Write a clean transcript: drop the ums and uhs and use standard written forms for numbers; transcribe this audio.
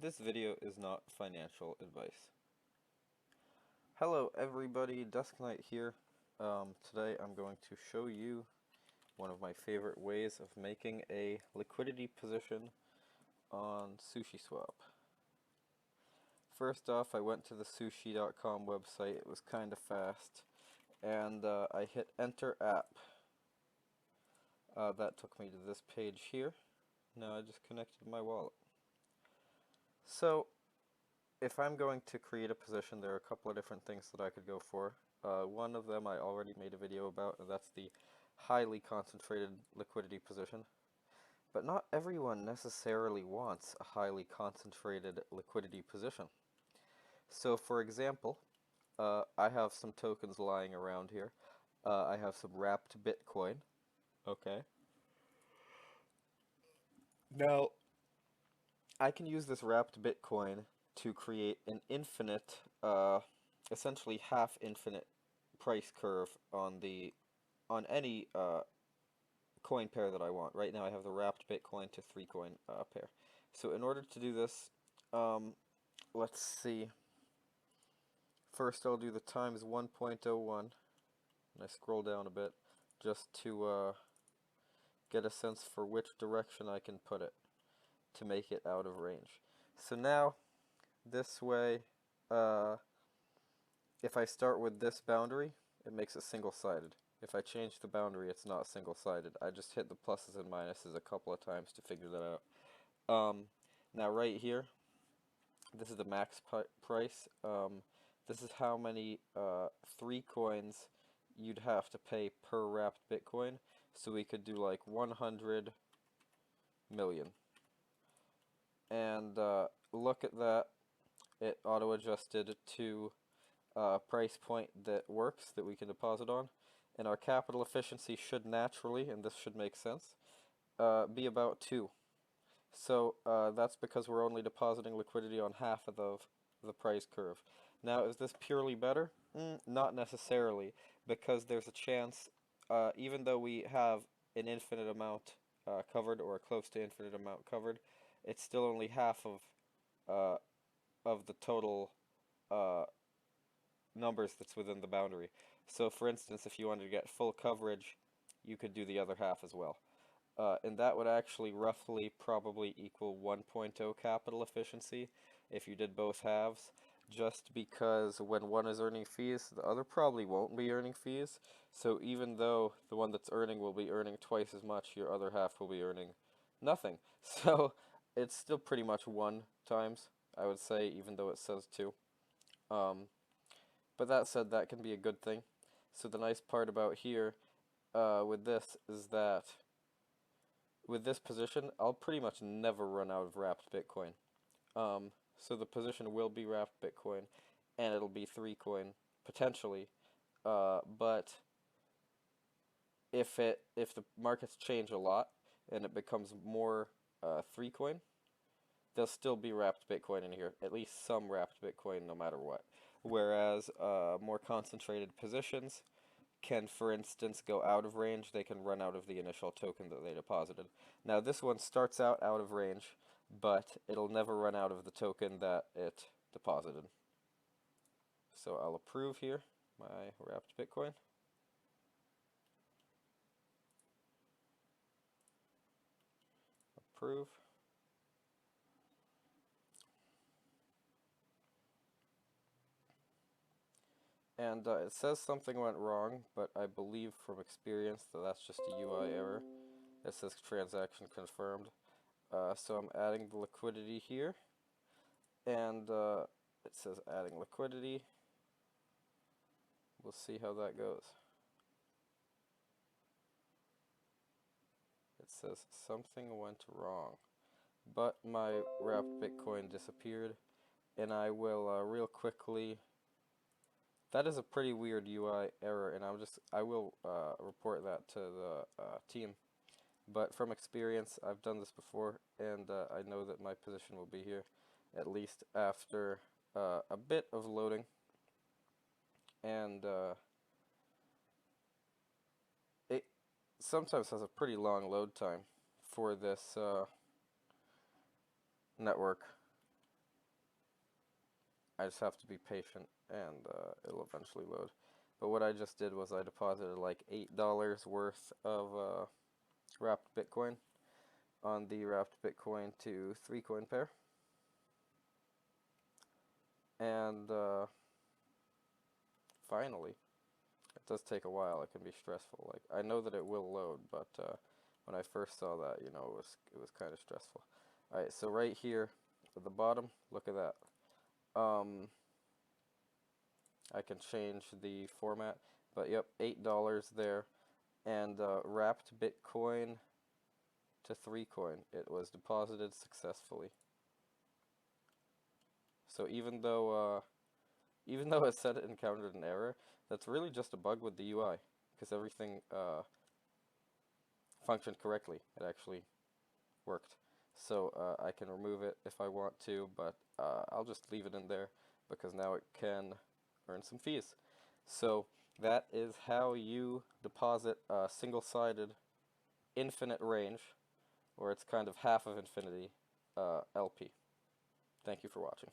This video is not financial advice. Hello everybody, Dusk Knight here. Today I'm going to show you one of my favorite ways of making a liquidity position on SushiSwap. First off, I went to the sushi.com website. It was kind of fast, and I hit enter app. That took me to this page here. Now I just connected my wallet. So if I'm going to create a position, there are a couple of different things that I could go for. One of them I already made a video about, and that's the highly concentrated liquidity position. But not everyone necessarily wants a highly concentrated liquidity position. So for example, I have some tokens lying around here. I have some wrapped Bitcoin. Okay. Now, I can use this wrapped Bitcoin to create an infinite, essentially half infinite price curve on any coin pair that I want. Right now I have the wrapped Bitcoin to 3 coin pair. So in order to do this, let's see. First I'll do the times 1.01, and I scroll down a bit just to get a sense for which direction I can put it to make it out of range. So now, this way, if I start with this boundary, it makes it single-sided. If I change the boundary, it's not single-sided. I just hit the pluses and minuses a couple of times to figure that out. Now right here, this is the max price. This is how many 3 coins you'd have to pay per wrapped Bitcoin. So we could do like 100 million. And look at that. It auto-adjusted to price point that works, that we can deposit on. And our capital efficiency should naturally, and this should make sense, be about 2. So that's because we're only depositing liquidity on half of the price curve. Now, is this purely better? Not necessarily, because there's a chance, even though we have an infinite amount covered, or close to infinite amount covered, it's still only half of the total numbers that's within the boundary. So for instance, if you wanted to get full coverage, you could do the other half as well. And that would actually roughly probably equal 1.0 capital efficiency if you did both halves, just because when one is earning fees, the other probably won't be earning fees. So even though the one that's earning will be earning twice as much, your other half will be earning nothing. So it's still pretty much 1 times, I would say, even though it says 2. But that said, that can be a good thing. So the nice part about here with this is that with this position, I'll pretty much never run out of wrapped Bitcoin. So the position will be wrapped Bitcoin, and it'll be 3 coin potentially. But if the markets change a lot and it becomes more 3 coin, there'll still be wrapped Bitcoin in here, at least some wrapped Bitcoin no matter what. Whereas more concentrated positions can, for instance, go out of range. They can run out of the initial token that they deposited. Now this one starts out of range, but it'll never run out of the token that it deposited. So I'll approve here my wrapped Bitcoin. Approve. And it says something went wrong, but I believe from experience that that's just a UI error. It says transaction confirmed. So I'm adding the liquidity here, and it says adding liquidity. We'll see how that goes. It says something went wrong, but my wrapped Bitcoin disappeared, and I will real quickly. That is a pretty weird UI error, and I will report that to the team. But from experience, I've done this before, and I know that my position will be here, at least after a bit of loading. And it sometimes has a pretty long load time for this network. I just have to be patient, and it'll eventually load. But what I just did was I deposited like $8 worth of wrapped Bitcoin on the wrapped Bitcoin to 3 coin pair. And finally, it does take a while. It can be stressful. Like, I know that it will load, but when I first saw that, you know, it was kind of stressful. All right, so right here at the bottom, look at that. I can change the format, but yep, $8 there, and wrapped Bitcoin to 3 coin. It was deposited successfully. So even though it said it encountered an error, that's really just a bug with the UI, because everything functioned correctly. It actually worked. So I can remove it if I want to, but I'll just leave it in there because now it can earn some fees. So that is how you deposit a single-sided infinite range, or it's kind of half of infinity LP. Thank you for watching.